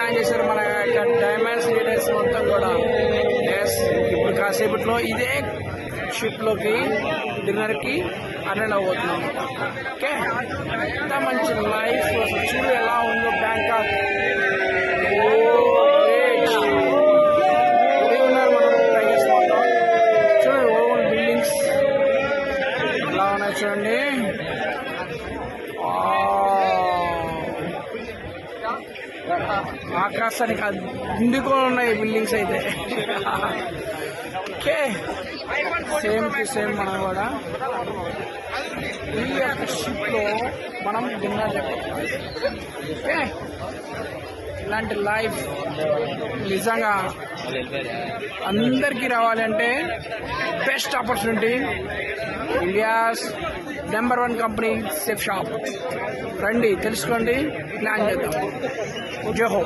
Plan చేశారు మన diamonds leaders మొత్తం కూడా. ఎస్, ఇప్పుడు కాసేపట్లో ఇదే షిప్లోకి డిన్నర్కి అటెండ్ అవ్వబోతున్నాం. ఓకే, ఎంత మంచి లైఫ్ చూడు ఎలా ఉందో బ్యాంకాక్. చూడండి ఓవర్ బిల్డింగ్స్ ఎలా ఉన్నాయి చూడండి. ఆకాశానికి అందుకొని ఉన్నాయి బిల్డింగ్స్ అయితే. ఓకే, సేమ్ టు సేమ్ మనం కూడా ఈ యొక్క షిప్లో మనం డిన్నర్ చెప్పాలి. ఓకే, ఇలాంటి లైఫ్ నిజంగా అందరికీ రావాలంటే best opportunity. India's #1 company safe shop. రండి, తెలుసుకోండి, ప్లాన్ చేద్దాం. జోహో.